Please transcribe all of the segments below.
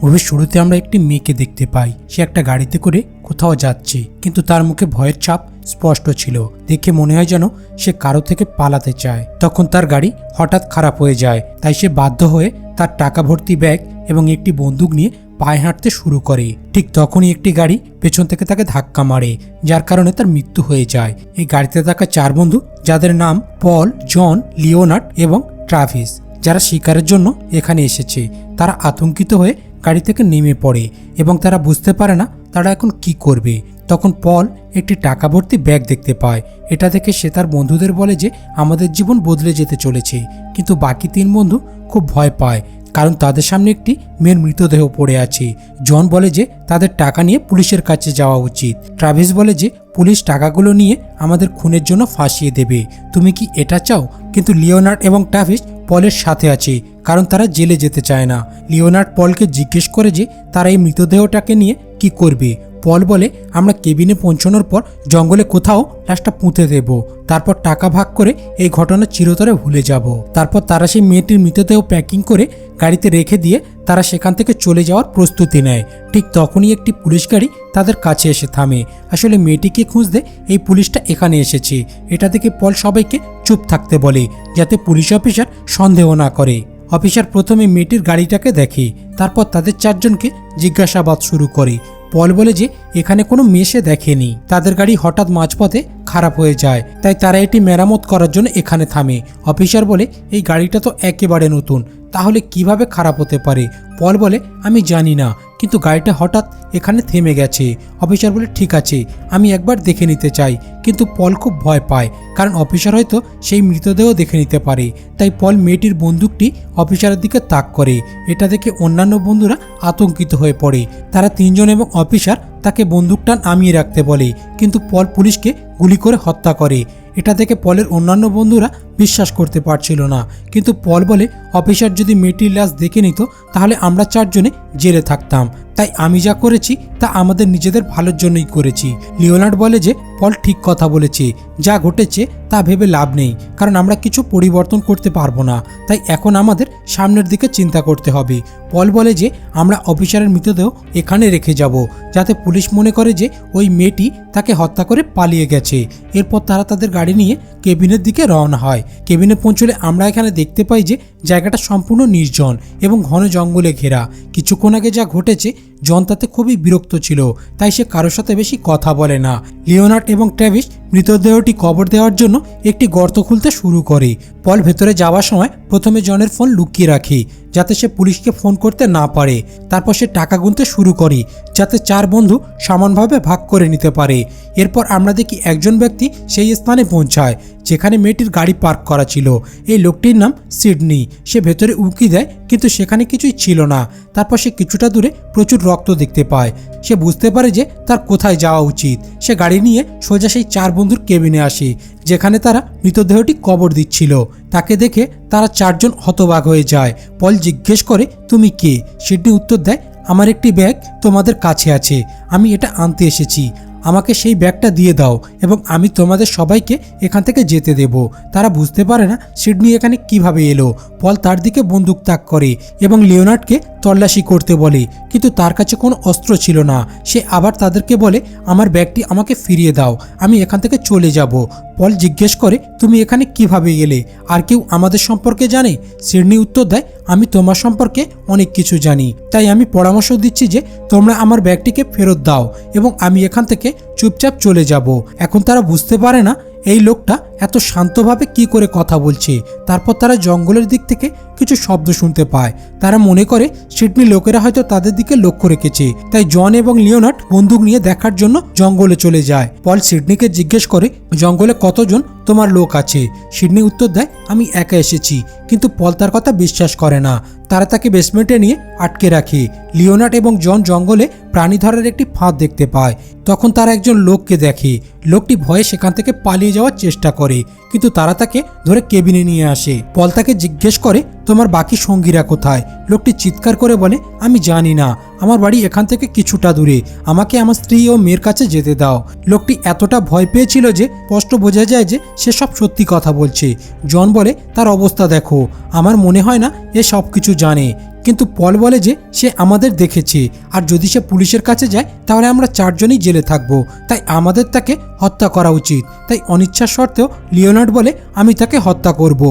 মুভির শুরুতে আমরা একটি মেয়েকে দেখতে পাই। সে একটা গাড়িতে করে কোথাও যাচ্ছে, কিন্তু তার মুখে ভয়ের ছাপ স্পষ্ট ছিল। দেখে মনে হয় যেন সে কারো থেকে পালাতে চায়। তখন তার গাড়ি হঠাৎ খারাপ হয়ে যায়, তাই সে বাধ্য হয়ে তার টাকা ভর্তি ব্যাগ এবং একটি বন্দুক নিয়ে পায়ে হাঁটতে শুরু করে। ঠিক তখনই একটি গাড়ি পেছন থেকে তাকে ধাক্কা মারে, যার কারণে তার মৃত্যু হয়ে যায়। এই গাড়িতে থাকা 4 বন্ধু, যাদের নাম পল, জন, লিওনার্ড এবং ট্রাভিস, যারা শিকারের জন্য এখানে এসেছে, তারা আতঙ্কিত হয়ে গাড়ি থেকে নেমে পড়ে এবং তারা বুঝতে পারে না তারা এখন কি করবে। তখন পল একটি টাকা ভর্তি ব্যাগ দেখতে পায়। এটা দেখে সে তার বন্ধুদের বলে যে আমাদের জীবন বদলে যেতে চলেছে। কিন্তু বাকি 3 বন্ধু খুব ভয় পায়, কারণ তাদের সামনে একটি মেয়ের মৃতদেহ পড়ে আছে। জন বলে যে তাদের টাকা নিয়ে পুলিশের কাছে যাওয়া উচিত। ট্রাভিস বলে যে পুলিশ টাকাগুলো নিয়ে আমাদের খুনের জন্য ফাঁসিয়ে দেবে। তুমি কি এটা চাও? কিন্তু লিওনার্ড এবং ট্রাভিস পলের সাথে আছে, কারণ তারা জেলে যেতে চায় না। লিওনার্ড পলকে জিজ্ঞেস করে যে তারা এই মৃতদেহটাকে নিয়ে কি করবে। পল বলে আমরা কেবিনে পৌঁছানোর পর জঙ্গলে কোথাও লাশটা পুঁতে দেব, তারপর টাকা ভাগ করে এই ঘটনা চিরতরে ভুলে যাব। তারপর তারা সেই মেয়েটির মৃতদেহ প্যাকিং করে গাড়িতে রেখে দিয়ে তারা সেখান থেকে চলে যাওয়ার প্রস্তুতি নেয়। ঠিক তখনই একটি পুলিশ গাড়ি তাদের কাছে এসে থামে। আসলে মেয়েটিকে খুঁজতে এই পুলিশটা এখানে এসেছে। এটা দেখে পল সবাইকে চুপ থাকতে বলে, যাতে পুলিশ অফিসার সন্দেহ না করে। অফিসার প্রথমে মেয়েটির গাড়িটাকে দেখে, তারপর তাদের 4 জনকে জিজ্ঞাসাবাদ শুরু করে। পল বলে যে এখানে কোনো মেয়ে সে দেখেনি। তাদের গাড়ি হঠাৎ মাঝপথে খারাপ হয়ে যায়, তাই তারা এটি মেরামত করার জন্য এখানে থামে। অফিসার বলে এই গাড়িটা তো একেবারে নতুন, তাহলে কিভাবে খারাপ হতে পারে? পল বলে আমি জানি না, কিন্তু গাড়িটা হঠাৎ এখানে থেমে গেছে। অফিসার বলে ঠিক আছে, আমি একবার দেখে নিতে চাই। কিন্তু পল খুব ভয় পায়, কারণ অফিসার হয়তো সেই মৃতদেহ দেখে নিতে পারে। তাই পল মেয়েটির বন্দুকটি অফিসারের দিকে তাক করে। এটা দেখে অন্যান্য বন্ধুরা আতঙ্কিত হয়ে পড়ে। তারা 3 জন এবং অফিসার তাকে বন্দুকটা নামিয়ে রাখতে বলে, কিন্তু পল পুলিশকে গুলি করে হত্যা করে। এটা দেখে পলের অন্যান্য বন্ধুরা বিশ্বাস করতে পারছিল না, কিন্তু পল বলে অফিসার যদি মেয়েটির লাশ দেখে নিত তাহলে আমরা 4 জনে জেলে থাকতাম। তাই আমি যা করেছি তা আমাদের নিজেদের ভালোর জন্যই করেছি। লিওনার্ড বলে যে পল ঠিক কথা বলেছে, যা ঘটেছে তা ভেবে লাভ নেই, কারণ আমরা কিছু পরিবর্তন করতে পারবো না। তাই এখন আমাদের সামনের দিকে চিন্তা করতে হবে। পল বলে যে আমরা অফিসারের মৃতদেহ এখানে রেখে যাব, যাতে পুলিশ মনে করে যে ওই মেয়েটি তাকে হত্যা করে পালিয়ে গেছে। এরপর তারা তাদের গাড়ি নিয়ে কেবিনের দিকে রওনা হয়। কেবিনে পৌঁছলে আমরা এখানে দেখতে পাই যে জায়গাটা সম্পূর্ণ নির্জন এবং ঘন জঙ্গলে ঘেরা। কিছুক্ষণ আগে যা ঘটেছে জন তাতে খুবই বিরক্ত ছিল, তাই সে কারোর সাথে বেশি কথা বলে না। লিওনার্ড এবং ট্রাভিস মৃতদেহটি কবর দেওয়ার জন্য একটি গর্ত খুলতে শুরু করে। পল ভেতরে যাওয়ার সময় প্রথমে জনের ফোন লুকিয়ে রাখে, যাতে সে পুলিশকে ফোন করতে না পারে। তারপর সে টাকা গুনতে শুরু করে, যাতে 4 বন্ধু সমানভাবে ভাগ করে নিতে পারে। এরপর আমরা দেখি একজন ব্যক্তি সেই স্থানে পৌঁছায় যেখানে মেয়েটির গাড়ি পার্ক করা ছিল। এই লোকটির নাম সিডনি। সে ভেতরে উঁকি দেয়, কিন্তু সেখানে কিছুই ছিল না। তারপর সে কিছুটা দূরে প্রচুর রক্ত দেখতে পায়। সে বুঝতে পারে যে তার কোথায় যাওয়া উচিত। সে গাড়ি নিয়ে সোজা সেই 4 বন্ধুর কেবিনে আসে, যেখানে তারা মৃতদেহটি কবর দিচ্ছিল। তাকে দেখে তারা 4 জন হতবাক হয়ে যায়। পল জিজ্ঞেস করে তুমি কে? সিডনি উত্তর দেয় আমার একটি ব্যাগ তোমাদের কাছে আছে, আমি এটা আনতে এসেছি। আমাকে সেই ব্যাগটা দিয়ে দাও এবং আমি তোমাদের সবাইকে এখান থেকে যেতে দেব। তারা বুঝতে পারে না সিডনি এখানে কিভাবে এলো। পল তার দিকে বন্দুক তাক করে এবং লিওনার্ডকে তল্লাশি করতে বলে, কিন্তু তার কাছে কোনো অস্ত্র ছিল না। সে আবার তাদেরকে বলে আমার ব্যাগটি আমাকে ফিরিয়ে দাও, আমি এখান থেকে চলে যাব। পল জিজ্ঞেস করে তুমি এখানে কিভাবে এলে? আর কেউ আমাদের সম্পর্কে জানে? সিডনি উত্তর দেয় আমি তোমার সম্পর্কে অনেক কিছু জানি, তাই আমি পরামর্শ দিচ্ছি যে তোমরা আমার ব্যাগটিকে ফেরত দাও এবং আমি এখান থেকে চুপচাপ চলে যাব। এখন তারা বুঝতে পারে না এই লোকটা এত শান্তভাবে কি করে কথা বলছে। তারপর তারা জঙ্গলের দিক থেকে কিছু শব্দ শুনতে পায়। তারা মনে করে সিডনি লোকেরা হয়তো তাদের দিকে লক্ষ্য রেখেছে, তাই জন এবং লিওনার্ড বন্দুক নিয়ে দেখার জন্য জঙ্গলে চলে যায়। পল সিডনিকে জিজ্ঞেস করে জঙ্গলে কতজন তোমার লোক আছে? সিডনি উত্তর দেয় আমি একা এসেছি, কিন্তু পল তার কথা বিশ্বাস করে না। তারা তাকে বেসমেন্টে নিয়ে আটকে রাখে। লিওনার্ড এবং জন জঙ্গলে প্রাণী ধরার একটি ফাঁদ দেখতে পায়। তখন তারা একজন লোককে দেখে। লোকটি ভয়ে সেখান থেকে পালিয়ে যাওয়ার চেষ্টা করে, কিন্তু তারা তাকে ধরে কেবিনে নিয়ে আসে। পল তাকে জিজ্ঞেস করে তোমার বাকি সঙ্গীরা কোথায়। লোকটি চিৎকার করে বলে আমি জানি না, আমার বাড়ি এখান থেকে কিছুটা দূরে, আমাকে আমার স্ত্রী ও মেয়ের কাছে যেতে দাও। লোকটি এতটা ভয় পেয়েছিল যে স্পষ্ট বোঝা যায় যে সে সব সত্যি কথা বলছে। জন বলে তার অবস্থা দেখো, আমার মনে হয় না এ সব কিছু জানে। কিন্তু পল বলে যে সে আমাদের দেখেছে, আর যদি সে পুলিশের কাছে যায় তাহলে আমরা 4 জনই জেলে থাকবো, তাই আমাদের তাকে হত্যা করা উচিত। তাই অনিচ্ছা সত্ত্বেও লিওনার্ড বলে আমি তাকে হত্যা করব।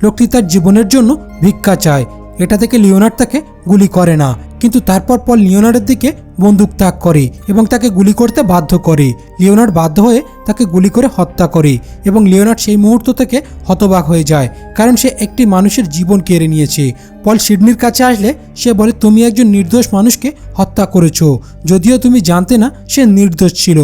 লোকটি তার জীবনের জন্য ভিক্ষা চায়। এটা থেকে লিওনার্ড তাকে গুলি করে না, কিন্তু তারপর পল লিওনার্ডের দিকে বন্দুক তাক করে এবং তাকে গুলি করতে বাধ্য করে। লিওনার্ড বাধ্য হয়ে তাকে গুলি করে হত্যা করে এবং লিওনার্ড সেই মুহূর্ত থেকে হতবাক হয়ে যায়, কারণ সে একটি মানুষের জীবন কেড়ে নিয়েছে। পল সিডনির কাছে আসলে সে বলে তুমি একজন নির্দোষ মানুষকে হত্যা করেছো, যদিও তুমি জানতে না সে নির্দোষ ছিল।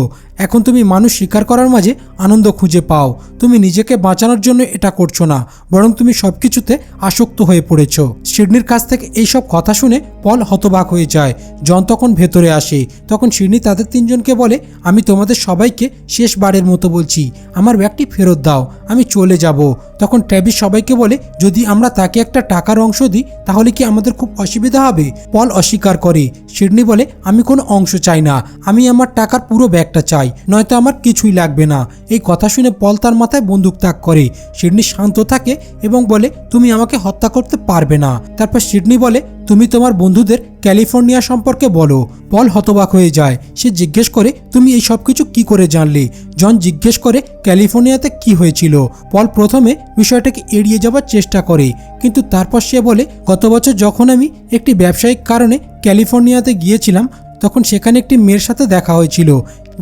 এখন তুমি মানুষ স্বীকার করার মাঝে আনন্দ খুঁজে পাও। তুমি নিজেকে বাঁচানোর জন্য এটা করছো না, বরং তুমি সবকিছুতে আসক্ত হয়ে পড়েছো। সিডনির কাছ থেকে এইসব কথা শুনে পল হতবাক হয়ে যায়। জন তখন ভেতরে আসে। তখন সিডনি তাদের 3 জনকে বলে আমি তোমাদের সবাইকে শেষবারের মতো বলছি, আমার ব্যাগটি ফেরত দাও, আমি চলে যাব। তখন ট্র্যাভিস সবাইকে বলে যদি আমরা তাকে একটা টাকার অংশ দিই তাহলে কি আমাদের খুব অসুবিধা হবে। পল অস্বীকার করে। সিডনি বলে আমি কোনো অংশ চাই না, আমি আমার টাকার পুরো ব্যাগটা চাই, নয়তো আমার কিছুই লাগবে না। এই কথা শুনে পল তার মাথায় বন্দুক তাক করে। সিডনি শান্ত থাকে এবং বলে তুমি আমাকে হত্যা করতে পারবে না। তারপর সিডনি বলে তুমি তোমার বন্ধুদের ক্যালিফোর্নিয়া সম্পর্কে বলো। পল হতবাক হয়ে যায়। সে জিজ্ঞেস করে তুমি এই সব কিছু কি করে জানলে। জন জিজ্ঞেস করে ক্যালিফোর্নিয়াতে কি হয়েছিল। পল প্রথমে বিষয়টাকে এড়িয়ে যাবার চেষ্টা করে, কিন্তু তারপর সে বলে গত বছর যখন আমি একটি ব্যবসায়িক কারণে ক্যালিফোর্নিয়াতে গিয়েছিলাম তখন সেখানে একটি মেয়ের সাথে দেখা হয়েছিল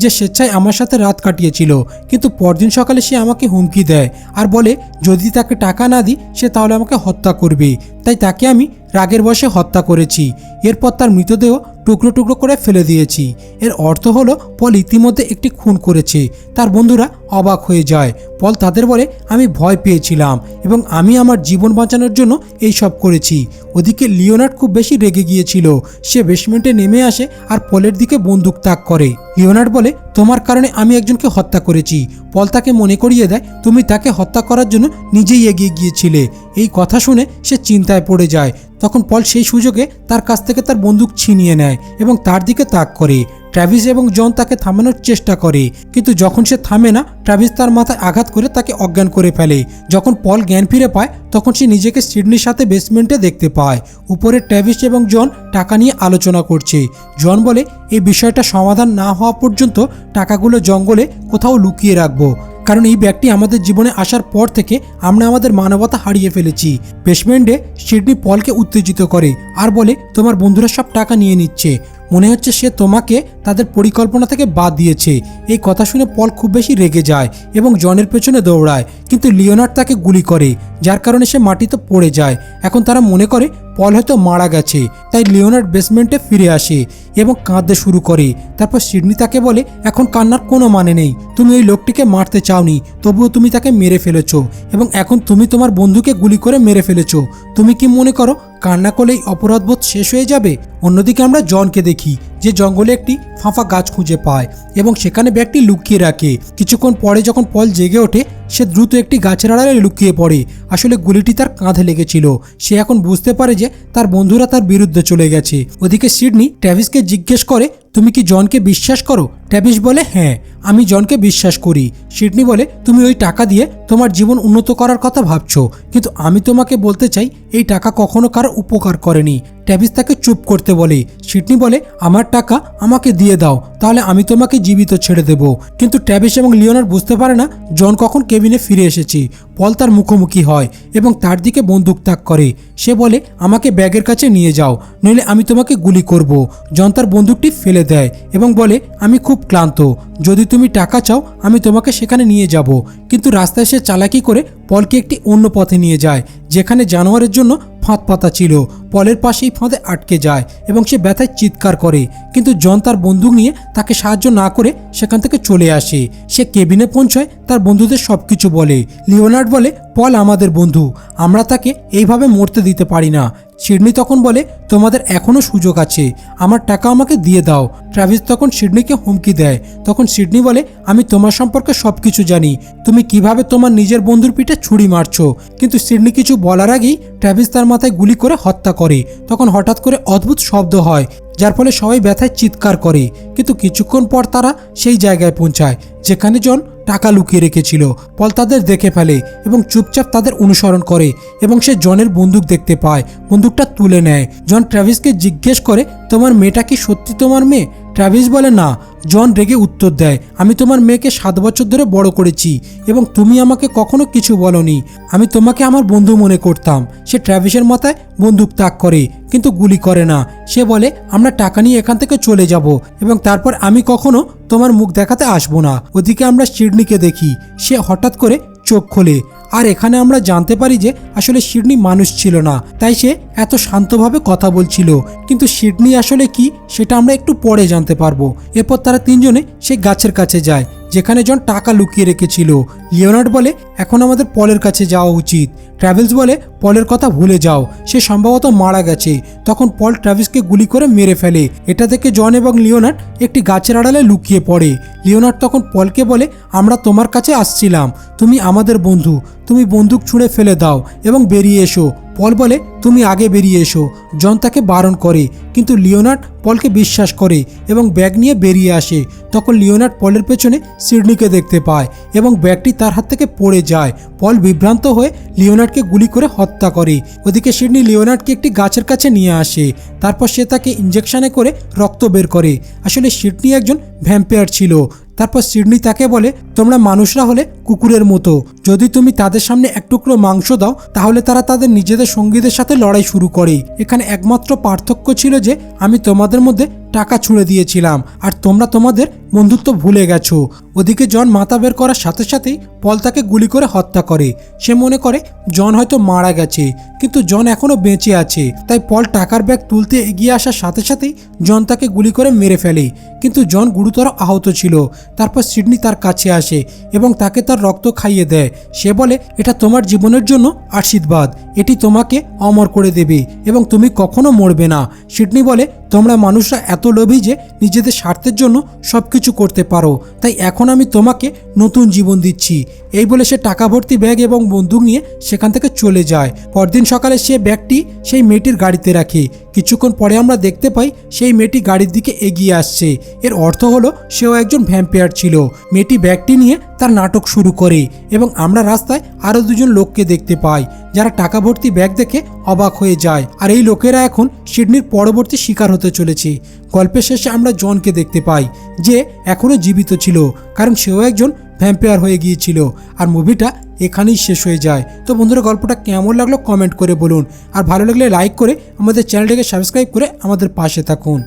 যে স্বেচ্ছায় আমার সাথে রাত কাটিয়েছিল, কিন্তু পরদিন সকালে সে আমাকে হুমকি দেয় আর বলে যদি তাকে টাকা না দিই সে তাহলে আমাকে হত্যা করবে। তাই তাকে আমি রাগের বশে হত্যা করেছি। এরপর তার মৃতদেহ টুকরো টুকরো করে ফেলে দিয়েছি। এর অর্থ হলো পল ইতিমধ্যে একটি খুন করেছে। তার বন্ধুরা অবাক হয়ে যায়। পল তাদের বলে আমি ভয় পেয়েছিলাম এবং আমি আমার জীবন বাঁচানোর জন্য এই সব করেছি। ওদিকে লিওনার্ড খুব বেশি রেগে গিয়েছিল। সে বেসমেন্টে নেমে আসে আর পলের দিকে বন্দুক তাক করে। লিওনার্ড বলে তোমার কারণে আমি একজনকে হত্যা করেছি। পল তাকে মনে করিয়ে দেয় তুমি তাকে হত্যা করার জন্য নিজেই এগিয়ে গিয়েছিলে। এই কথা শুনে সে চিন্তায় পড়ে যায়। তখন পল সেই সুযোগে তার কাছ থেকে তার বন্দুক ছিনিয়ে নেয় এবং তার দিকে তাক করে। ট্র্যাভিস এবং জন তাকে থামানোর চেষ্টা করে, কিন্তু যখন সে থামে না ট্র্যাভিস তার মাথায় আঘাত করে তাকে অজ্ঞান করে ফেলে। যখন পল জ্ঞান ফিরে পায় তখন সে নিজেকে সিডনির সাথে বেসমেন্টে দেখতে পায়। উপরে ট্র্যাভিস এবং জন টাকা নিয়ে আলোচনা করছে। জন বলে এই বিষয়টা সমাধান না হওয়া পর্যন্ত টাকাগুলো জঙ্গলে কোথাও লুকিয়ে রাখবো, কারণ এই ব্যাগটি আমাদের জীবনে আসার পর থেকে আমরা আমাদের মানবতা হারিয়ে ফেলেছি। বেসমেন্টে সিডনি পলকে উত্তেজিত করে আর বলে তোমার বন্ধুরা সব টাকা নিয়ে নিচ্ছে, মনে হচ্ছে সে তোমাকে তাদের পরিকল্পনা থেকে বাদ দিয়েছে। এই কথা শুনে পল খুব বেশি রেগে যায় এবং জনের পেছনে দৌড়ায়, কিন্তু লিওনার্ড তাকে গুলি করে, যার কারণে সে মাটিতে পড়ে যায়। এখন তারা মনে করে পল হয়তো মারা গেছে, তাই লিওনার্ড বেসমেন্টে ফিরে আসে এবং কাঁদতে শুরু করে। তারপর সিডনি তাকে বলে এখন কান্নার কোনো মানে নেই, তুমি ওই লোকটিকে মারতে চাওনি, তবুও তুমি তাকে মেরে ফেলেছো এবং এখন তুমি তোমার বন্ধুকে গুলি করে মেরে ফেলেছো। তুমি কি মনে করো কান্না করলেই অপরাধবোধ শেষ হয়ে যাবে? অন্যদিকে আমরা জনকে দেখি যে জঙ্গলে একটি ফাঁপা গাছ খুঁজে পায় এবং সেখানে ব্যাগটি লুকিয়ে রাখে। কিছুক্ষণ পরে যখন পল জেগে ওঠে সে দ্রুত একটি গাছের আড়ালে লুকিয়ে পড়ে। আসলে গুলিটি তার কাঁধে লেগেছিল। সে এখন বুঝতে পারে যে তার বন্ধুরা তার বিরুদ্ধে চলে গেছে। ওদিকে সিডনি ট্র্যাভিসকে জিজ্ঞেস করে তুমি কি জনকে বিশ্বাস করো? ট্র্যাভিস বলে হ্যাঁ, আমি জনকে বিশ্বাস করি। সিডনি বলে তুমি ওই টাকা দিয়ে তোমার জীবন উন্নত করার কথা ভাবছো, কিন্তু আমি তোমাকে বলতে চাই এই টাকা কখনো কারো উপকার করেনি। ট্র্যাভিস তাকে চুপ করতে বলে। সিডনি বলে আমার টাকা আমাকে দিয়ে দাও, তাহলে আমি তোমাকে জীবিত ছেড়ে দেব। কিন্তু ট্র্যাভিস এবং লিওনার্ড বুঝতে পারে না জন কখন কেবিনে ফিরে এসেছে। পল তার মুখোমুখি হয় এবং তার দিকে বন্দুক তাক করে। সে বলে আমাকে ব্যাগের কাছে নিয়ে যাও, নইলে আমি তোমাকে গুলি করব। জন তার বন্দুকটি ফেলে দেয় এবং বলে আমি খুব ক্লান্ত, যদি তুমি টাকা চাও আমি তোমাকে সেখানে নিয়ে যাব। কিন্তু রাস্তায় সে চালাকি করে পলকে একটি অন্য পথে নিয়ে যায় যেখানে জানোয়ারের জন্য ফাঁদ পাতা ছিল। পলের পাশেই ফাঁদে আটকে যায় এবং সে ব্যথায় চিৎকার করে, কিন্তু জন তার বন্দুক নিয়ে তাকে সাহায্য না করে সেখান থেকে চলে আসে। সে কেবিনে পৌঁছায়, তার বন্ধুদের সবকিছু বলে। লিওনার্ড বলে, পল আমাদের বন্ধু, আমরা তাকে এইভাবে মরতে দিতে পারি না। সিডনি তখন বলে, তোমাদের এখনো সুযোগ আছে, আমার টাকা আমাকে দিয়ে দাও। ট্রাভিস তখন সিডনিকে হুমকি দেয়। তখন সিডনি বলে, আমি তোমার সম্পর্কে সবকিছু জানি, তুমি কিভাবে তোমার নিজের বন্ধুর পিঠে ছুরি মারছো। কিন্তু সিডনি কিছু বলার আগেই ট্রাভিস তার মাথায় গুলি করে হত্যা করে। তখন হঠাৎ করে অদ্ভুত শব্দ হয়, যার ফলে সবাই ব্যথায় চিৎকার করে। কিন্তু কিছুক্ষণ পর তারা সেই জায়গায় পৌঁছায় যেখানে জন টাকা লুকিয়ে রেখেছিল। পল তাদের দেখে ফেলে এবং চুপচাপ তাদের অনুসরণ করে এবং সে জনের বন্দুক দেখতে পায়। বন্দুকটা তুলে নেয়। জন ট্রাভিসকে জিজ্ঞেস করে, তোমার মেয়েটা কি সত্যি তোমার মেয়ে? ট্রাভিস বলে, না। জন রেগে উত্তর দেয়, আমি তোমার মেয়েকে 7 বছর ধরে বড় করেছি এবং তুমি আমাকে কখনো কিছু বলনি। আমি তোমাকে আমার বন্ধু মনে করতাম। সে ট্রাভিসের মাথায় বন্দুক তাক করে কিন্তু গুলি করে না। সে বলে, আমরা টাকা নিয়ে এখান থেকে চলে যাব এবং তারপর আমি কখনো তোমার মুখ দেখাতে আসবো না। ওদিকে আমরা সিডনিকে দেখি, সে হঠাৎ করে চোখ খোলে। আর এখানে আমরা জানতে পারি যে আসলে সিডনি মানুষ ছিল না, তাই সে এত শান্তভাবে কথা বলছিল। কিন্তু সিডনি আসলে কি সেটা আমরা একটু পরে জানতে পারবো। এরপর তারা তিনজনে সেই গাছের কাছে যায় যেখানে জন টাকা লুকিয়ে রেখেছিল। লিওনার্ড বলে, এখন আমাদের পলের কাছে যাওয়া উচিত। ট্রাভেলস বলে, পলের কথা ভুলে যাও, সে সম্ভবত মারা গেছে। তখন পল ট্রাভিসকে গুলি করে মেরে ফেলে। এটা দেখে জন এবং লিওনার্ড একটি গাছের আড়ালে লুকিয়ে পড়ে। লিওনার্ড তখন পলকে বলে, আমরা তোমার কাছে আসছিলাম, তুমি আমাদের বন্ধু, তুমি বন্দুক ছুঁড়ে ফেলে দাও এবং বেরিয়ে এসো। পল বলে, তুমি আগে বেরিয়ে এসো। জন তাকে বারণ করে, কিন্তু লিওনার্ড পলকে বিশ্বাস করে এবং ব্যাগ নিয়ে বেরিয়ে আসে। তখন লিওনার্ড পলের পেছনে সিডনিকে দেখতে পায় এবং ব্যাগটি তার হাত থেকে পড়ে যায়। পল বিভ্রান্ত হয়ে লিওনার্ডকে গুলি করে হত্যা করে। ওদিকে সিডনি লিওনার্ডকে একটি গাছের কাছে নিয়ে আসে। তারপর সে তাকে ইঞ্জেকশনে করে রক্ত বের করে। আসলে সিডনি একজন ভ্যাম্পায়ার ছিল। তারপর সিডনি তাকে বলে, তোমরা মানুষরা হলে কুকুরের মতো, যদি তুমি তাদের সামনে এক টুকরো মাংস দাও তাহলে তারা তাদের নিজেদের সঙ্গীদের সাথে লড়াই শুরু করে। এখানে একমাত্র পার্থক্য ছিল যে আমি তোমাদের মধ্যে টাকা ছুঁড়ে দিয়েছিলাম আর তোমরা তোমাদের বন্ধুত্ব ভুলে গেছো। ওদিকে জন মাথা বের করার সাথে সাথেই পল তাকে গুলি করে হত্যা করে। সে মনে করে জন হয়তো মারা গেছে, কিন্তু জন এখনো বেঁচে আছে। তাই পল টাকার ব্যাগ তুলতে এগিয়ে আসার সাথে সাথেই জন তাকে গুলি করে মেরে ফেলে, কিন্তু জন গুরুতর আহত ছিল। তারপর সিডনি তার কাছে আসে এবং তাকে তার রক্ত খাইয়ে দেয়। সে বলে, এটা তোমার জীবনের জন্য আশীর্বাদ, এটি তোমাকে অমর করে দেবে এবং তুমি কখনো মরবে না। সিডনি বলে, তোমরা মানুষরা এত লোভী যে নিজেদের স্বার্থের জন্য সবকিছু করতে পারো, তাই এখন আমি তোমাকে নতুন জীবন দিচ্ছি। এই বলে সে টাকা ভর্তি ব্যাগ এবং বন্দুক নিয়ে সেখান থেকে চলে যায়। পরদিন সকালে সে ব্যাগটি সেই মেয়েটির গাড়িতে রাখে। কিছুক্ষণ পরে আমরা দেখতে পাই সেই মেয়েটি গাড়ির দিকে এগিয়ে আসছে। এর অর্থ হলো সেও একজন ভ্যাম্পায়ার ছিল। মেয়েটি ব্যাগটি নিয়ে তার নাটক শুরু করে এবং আমরা রাস্তায় আরো দুজন লোককে দেখতে পাই যারা টাকা ভর্তি ব্যাগ দেখে অবাক হয়ে যায়। আর এই লোকেরা এখন সিডনির পরবর্তী শিকার হতে চলেছে। গল্পের শেষে আমরা জনকে দেখতে পাই যে এখনো জীবিত ছিল, কারণ সেও একজন ভ্যাম্পায়ার হয়ে গিয়েছিল। আর মুভিটা এখানেই শেষ হয়ে যায়। তো বন্ধুরা, গল্পটা কেমন লাগলো কমেন্ট করে বলুন, আর ভালো লাগলে লাইক করে আমাদের চ্যানেলটাকে সাবস্ক্রাইব করে আমাদের পাশে থাকুন।